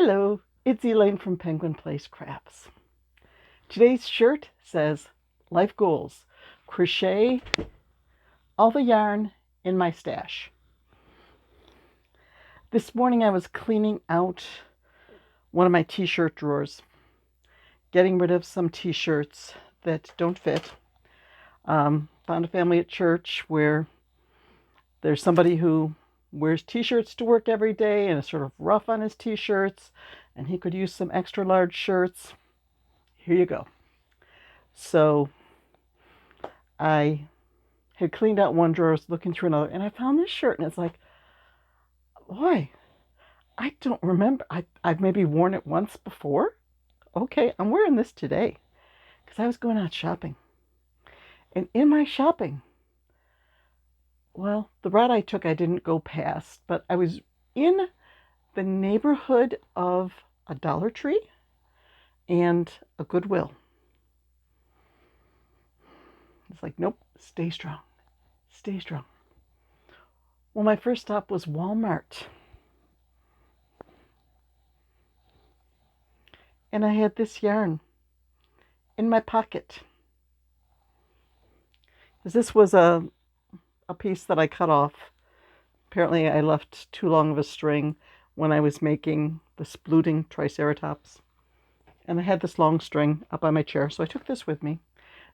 Hello, it's Elaine from Penguin Place Crafts. Today's shirt says, Life Goals, crochet all the yarn in my stash. This morning I was cleaning out one of my t-shirt drawers, getting rid of some t-shirts that don't fit. Found a family at church where there's somebody who wears t-shirts to work every day and is sort of rough on his t-shirts, and he could use some extra large shirts. Here you go. So I had cleaned out one drawer, was looking through another, and I found this shirt, and it's like, boy, I don't remember. I've maybe worn it once before. Okay, I'm wearing this today because I was going out shopping. And in my shopping, well, the route I took I didn't go past, but I was in the neighborhood of a Dollar Tree and a Goodwill. It's like, nope, stay strong. Stay strong. Well, my first stop was Walmart. And I had this yarn in my pocket. This was a piece that I cut off. Apparently I left too long of a string when I was making the Splooting Triceratops. And I had this long string up on my chair, so I took this with me,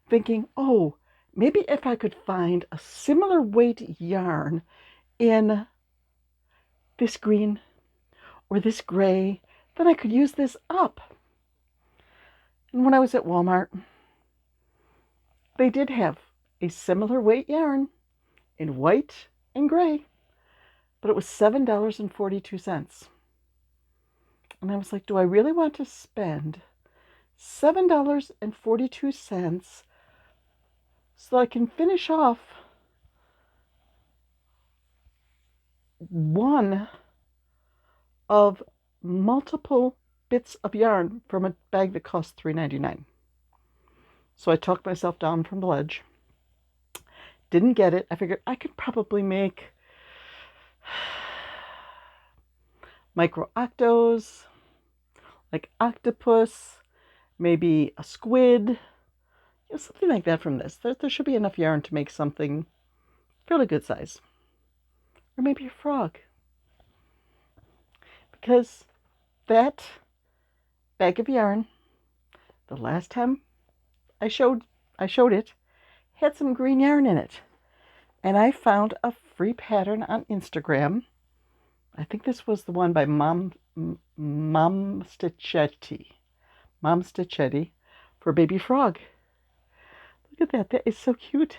thinking, oh, maybe if I could find a similar weight yarn in this green or this gray, then I could use this up. And when I was at Walmart, they did have a similar weight yarn in white and gray, but it was $7.42. And I was like, do I really want to spend $7.42 so I can finish off one of multiple bits of yarn from a bag that cost $3.99? So I talked myself down from the ledge. Didn't get it. I figured I could probably make micro octos, like octopus, maybe a squid, something like that from this. There should be enough yarn to make something fairly good size. Or maybe a frog. Because that bag of yarn, the last time I showed it, had some green yarn in it. And I found a free pattern on Instagram. I think this was the one by Momsstitchetti for baby frog. Look at that. That is so cute.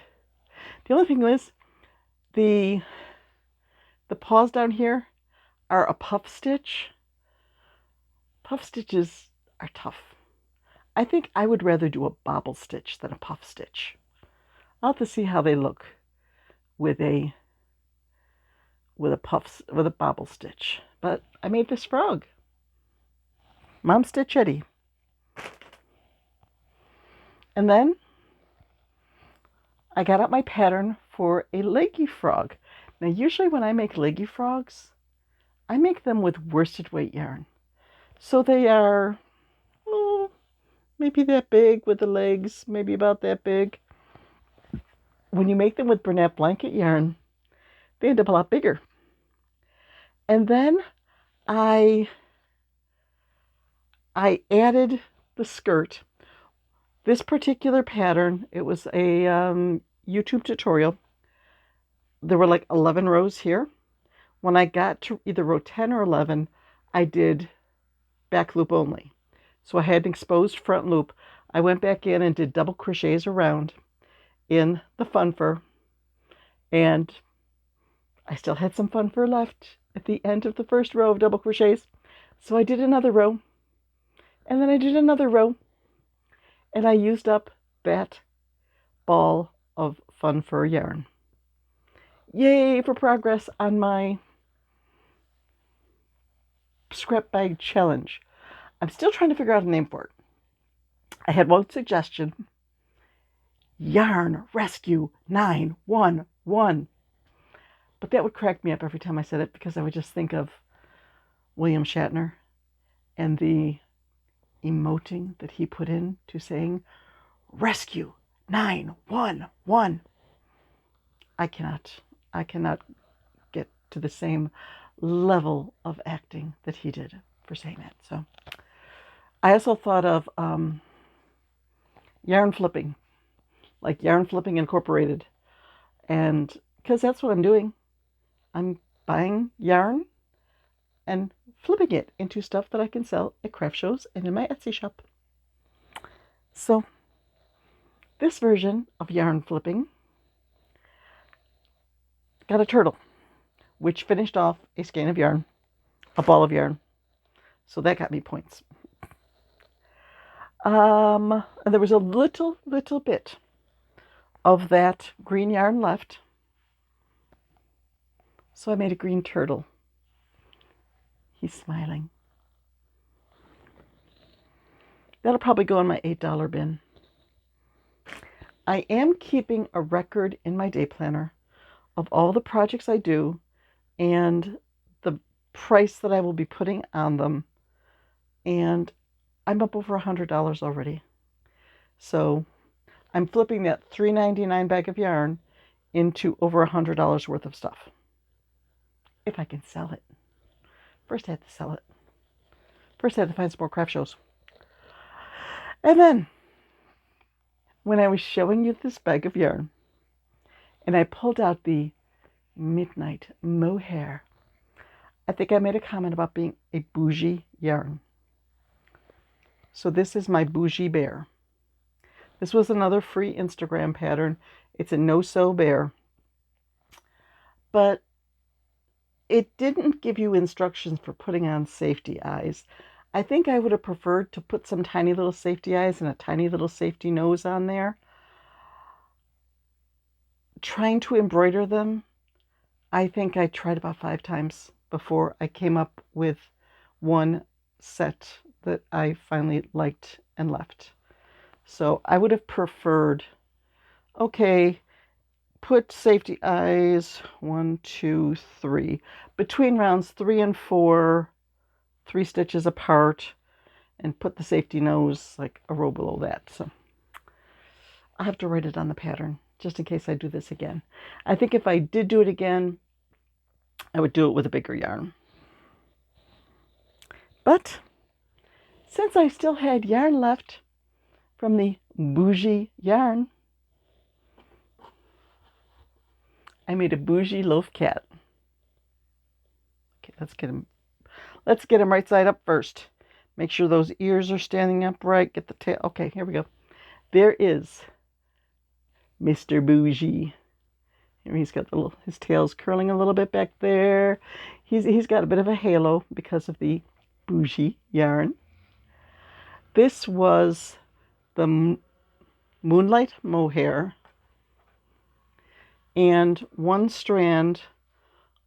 The only thing is the paws down here are a puff stitch. Puff stitches are tough. I think I would rather do a bobble stitch than a puff stitch. I'll have to see how they look with a bobble stitch. But I made this frog. Momsstitchetti. And then I got out my pattern for a Leggy Frog. Now usually when I make Leggy Frogs, I make them with worsted weight yarn. So they are maybe that big with the legs, maybe about that big. When you make them with Bernat blanket yarn, they end up a lot bigger. And then I added the skirt. This particular pattern, it was a YouTube tutorial. There were like 11 rows here. When I got to either row 10 or 11, I did back loop only. So I had an exposed front loop. I went back in and did double crochets around in the fun fur. And I still had some fun fur left at the end of the first row of double crochets. So I did another row. And then I did another row. And I used up that ball of fun fur yarn. Yay for progress on my scrap bag challenge. I'm still trying to figure out a name for it. I had one suggestion. Yarn Rescue 911. But that would crack me up every time I said it because I would just think of William Shatner and the emoting that he put in to saying, "Rescue 911." I cannot get to the same level of acting that he did for saying that. So I also thought of yarn flipping, like Yarn Flipping Incorporated. And because that's what I'm doing. I'm buying yarn and flipping it into stuff that I can sell at craft shows and in my Etsy shop. So this version of yarn flipping got a turtle, which finished off a skein of yarn, a ball of yarn. So that got me points. And there was a little bit of that green yarn left. So I made a green turtle. He's smiling. That'll probably go in my $8 bin. I am keeping a record in my day planner of all the projects I do and the price that I will be putting on them. And I'm up over $100 already. So I'm flipping that $3.99 bag of yarn into over $100 worth of stuff. If I can sell it. First I have to sell it. First I have to find some more craft shows. And then, when I was showing you this bag of yarn, and I pulled out the Midnight Mohair, I think I made a comment about being a bougie yarn. So this is my Bougie Bear. This was another free Instagram pattern. It's a no-sew bear. But it didn't give you instructions for putting on safety eyes. I think I would have preferred to put some tiny little safety eyes and a tiny little safety nose on there. Trying to embroider them, I think I tried about 5 times before I came up with one set that I finally liked and left. So I would have preferred, okay, put safety eyes 1, 2, 3 between rounds 3 and 4, 3 stitches apart, and put the safety nose like a row below that. So I'll have to write it on the pattern just in case I do this again. I think if I did do it again, I would do it with a bigger yarn. But since I still had yarn left from the bougie yarn, I made a bougie loaf cat. Okay, let's get him right side up first. Make sure those ears are standing upright. Get the tail. Okay, here we go. There is Mr. Bougie. Here he's got his tail's curling a little bit back there. He's got a bit of a halo because of the bougie yarn. This was the Moonlight Mohair and one strand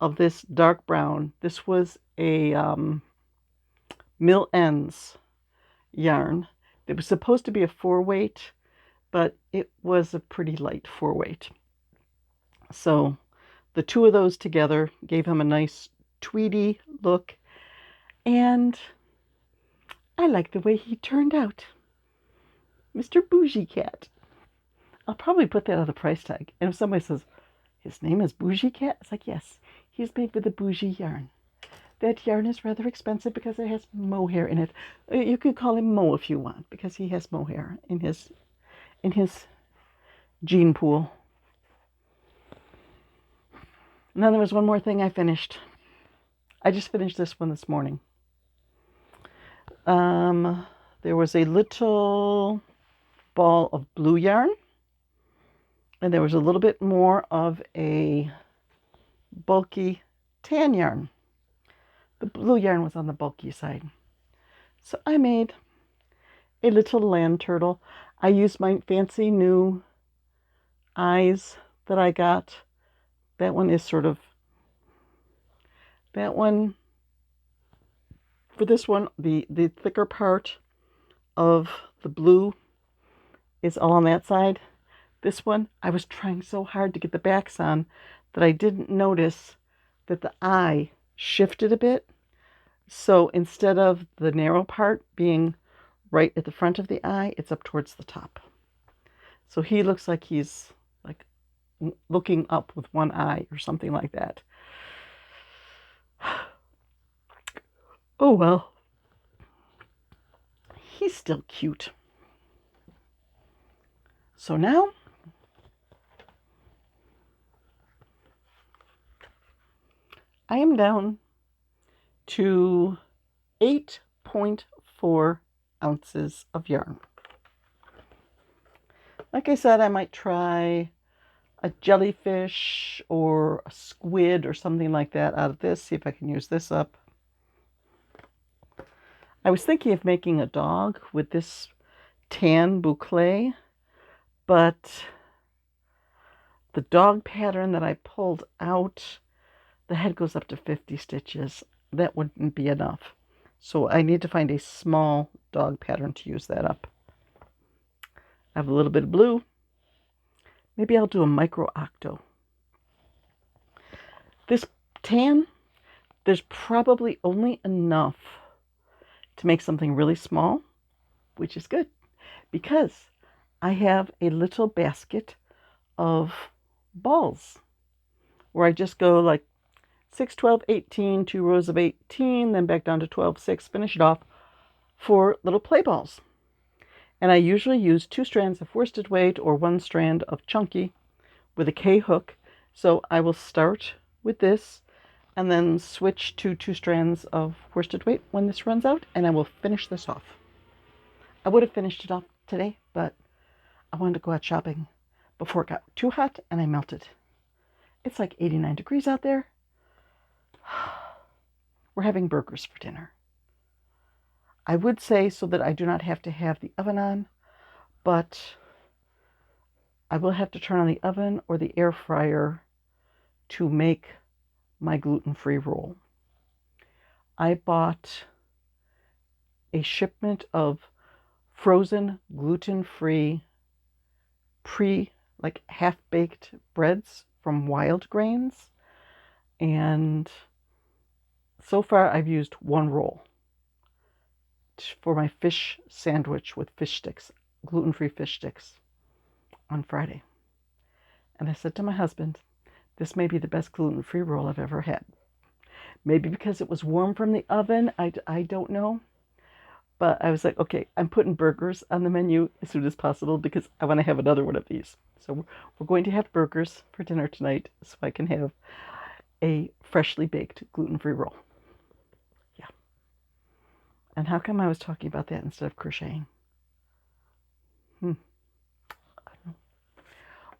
of this dark brown. This was a Mill Ends yarn. It was supposed to be a 4-weight, but it was a pretty light 4-weight. So the two of those together gave him a nice tweedy look, and I like the way he turned out. Mr. Bougie Cat. I'll probably put that on the price tag. And if somebody says, his name is Bougie Cat, it's like, yes, he's made with the bougie yarn. That yarn is rather expensive because it has mohair in it. You could call him Mo if you want, because he has mohair in his gene pool. And then there was one more thing I finished. I just finished this one this morning. There was a little ball of blue yarn, and there was a little bit more of a bulky tan yarn. The blue yarn was on the bulky side. So I made a little land turtle. I used my fancy new eyes that I got. That one is sort of, that one, for this one, the thicker part of the blue is all on that side. This one, I was trying so hard to get the backs on that I didn't notice that the eye shifted a bit. So instead of the narrow part being right at the front of the eye, it's up towards the top. So he looks like he's like looking up with one eye or something like that. Oh well. He's still cute. So now I am down to 8.4 ounces of yarn. Like I said, I might try a jellyfish or a squid or something like that out of this, see if I can use this up. I was thinking of making a dog with this tan boucle, but the dog pattern that I pulled out, the head goes up to 50 stitches. That wouldn't be enough. So I need to find a small dog pattern to use that up. I have a little bit of blue. Maybe I'll do a micro octo. This tan, there's probably only enough to make something really small, which is good because I have a little basket of balls where I just go like 6, 12, 18, 2 rows of 18, then back down to 12, 6, finish it off for little play balls. And I usually use 2 strands of worsted weight or 1 strand of chunky with a K hook. So I will start with this and then switch to 2 strands of worsted weight when this runs out, and I will finish this off. I would have finished it off today, but I wanted to go out shopping before it got too hot and I melted. It's like 89 degrees out there. We're having burgers for dinner. I would say so that I do not have to have the oven on, but I will have to turn on the oven or the air fryer to make my gluten-free roll. I bought a shipment of frozen gluten-free like half-baked breads from Wild Grains, and so far I've used 1 roll for my fish sandwich with fish sticks, gluten-free fish sticks, on Friday. And I said to my husband, this may be the best gluten-free roll I've ever had. Maybe because it was warm from the oven, I don't know. But I was like, okay, I'm putting burgers on the menu as soon as possible because I want to have another one of these. So we're going to have burgers for dinner tonight so I can have a freshly baked gluten-free roll. Yeah. And how come I was talking about that instead of crocheting?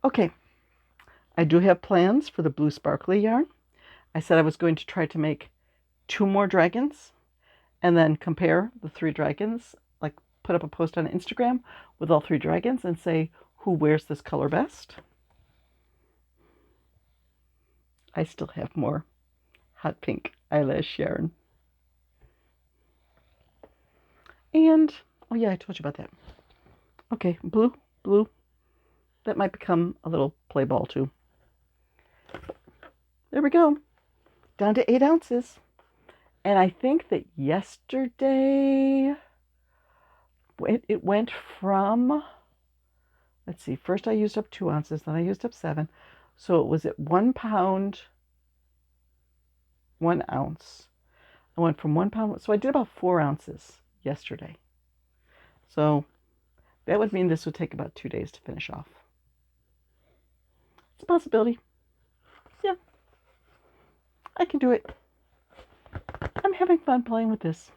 Okay. I do have plans for the blue sparkly yarn. I said I was going to try to make 2 more dragons and then compare the 3 dragons, like put up a post on Instagram with all 3 dragons and say who wears this color best. I still have more hot pink eyelash yarn. And, oh yeah, I told you about that. Okay, blue. That might become a little play ball too. There we go. Down to 8 ounces. And I think that yesterday it went from, let's see, first I used up 2 ounces, then I used up 7. So it was at 1 pound, 1 ounce. I went from 1 pound, so I did about 4 ounces yesterday. So that would mean this would take about 2 days to finish off. It's a possibility. Yeah, I can do it. I'm having fun playing with this.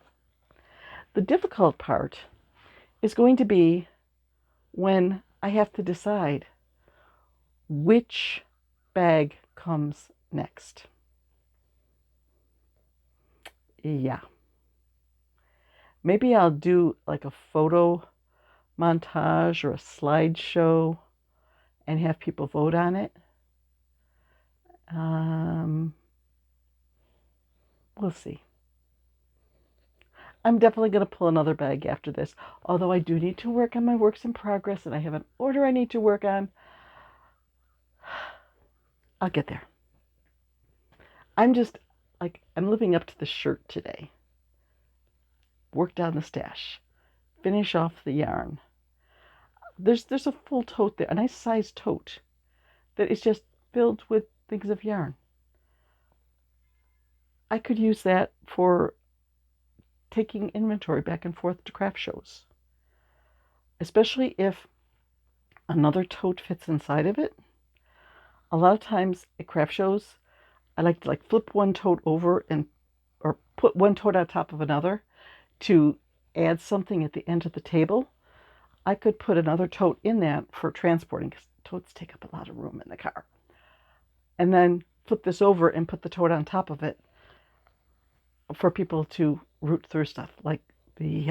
The difficult part is going to be when I have to decide which bag comes next. Yeah. Maybe I'll do like a photo montage or a slideshow and have people vote on it. We'll see. I'm definitely going to pull another bag after this, although I do need to work on my works in progress and I have an order I need to work on. I'll get there. I'm just, like, I'm living up to the shirt today. work down the stash, finish off the yarn. There's a full tote there, a nice sized tote that is just filled with things of yarn. I could use that for taking inventory back and forth to craft shows, especially if another tote fits inside of it. A lot of times at craft shows, I like to flip one tote over or put one tote on top of another to add something at the end of the table. I could put another tote in that for transporting, because totes take up a lot of room in the car. And then flip this over and put the tote on top of it for people to root through stuff, like the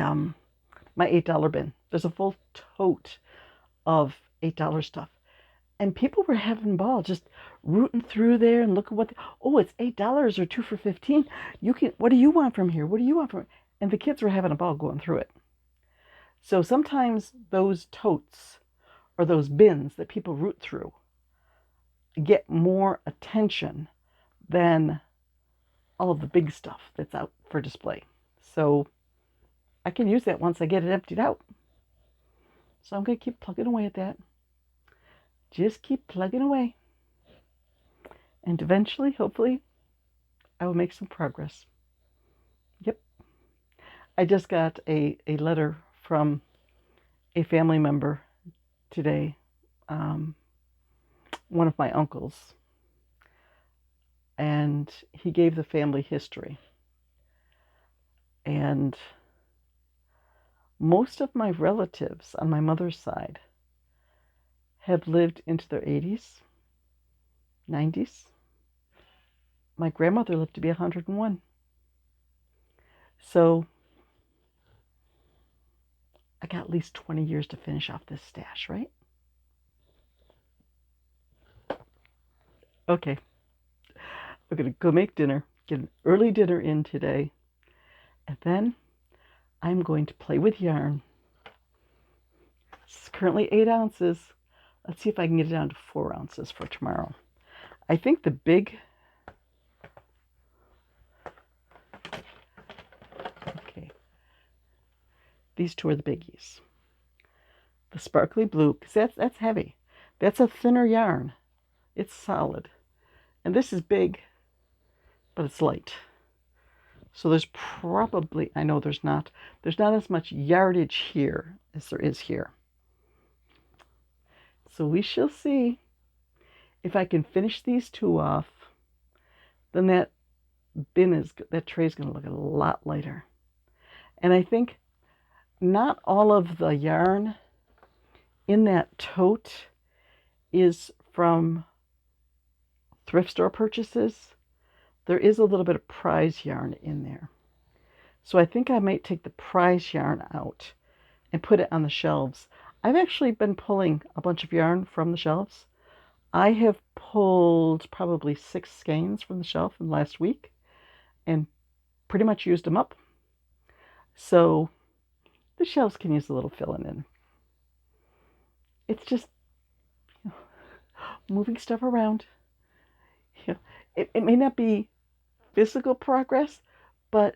my $8 bin. There's a full tote of $8 stuff. And people were having ball just rooting through there and look at what, it's $8 or 2 for $15. What do you want from here? What do you want from here? And the kids were having a ball going through it. So sometimes those totes or those bins that people root through get more attention than all of the big stuff that's out for display. So I can use that once I get it emptied out. So I'm going to keep plugging away at that. Just keep plugging away. And eventually, hopefully, I will make some progress. Yep. I just got a letter from a family member today, one of my uncles. And he gave the family history. And most of my relatives on my mother's side have lived into their 80s, 90s. My grandmother lived to be 101. So I got at least 20 years to finish off this stash, right? Okay. I'm going to go make dinner, get an early dinner in today, and then I'm going to play with yarn. It's currently 8 ounces. Let's see if I can get it down to 4 ounces for tomorrow. I think the big... Okay. These two are the biggies. The sparkly blue, because that's heavy. That's a thinner yarn. It's solid. And this is big, but it's light. So there's probably, I know there's not as much yardage here as there is here. So we shall see. If I can finish these two off, then that tray is going to look a lot lighter. And I think not all of the yarn in that tote is from thrift store purchases. There is a little bit of prize yarn in there. So I think I might take the prize yarn out and put it on the shelves. I've actually been pulling a bunch of yarn from the shelves. I have pulled probably 6 skeins from the shelf in the last week and pretty much used them up. So the shelves can use a little filling in. It's just moving stuff around. It may not be physical progress, but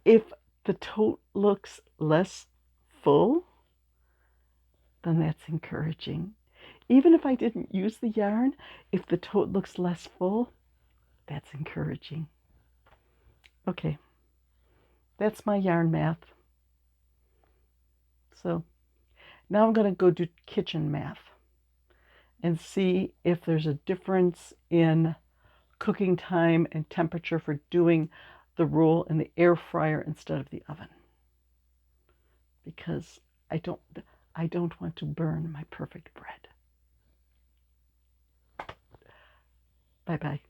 if the tote looks less full, then that's encouraging. Even if I didn't use the yarn, if the tote looks less full, that's encouraging. Okay, that's my yarn math. So now I'm going to go do kitchen math and see if there's a difference in cooking time and temperature for doing the roll in the air fryer instead of the oven. Because I don't want to burn my perfect bread. Bye-bye.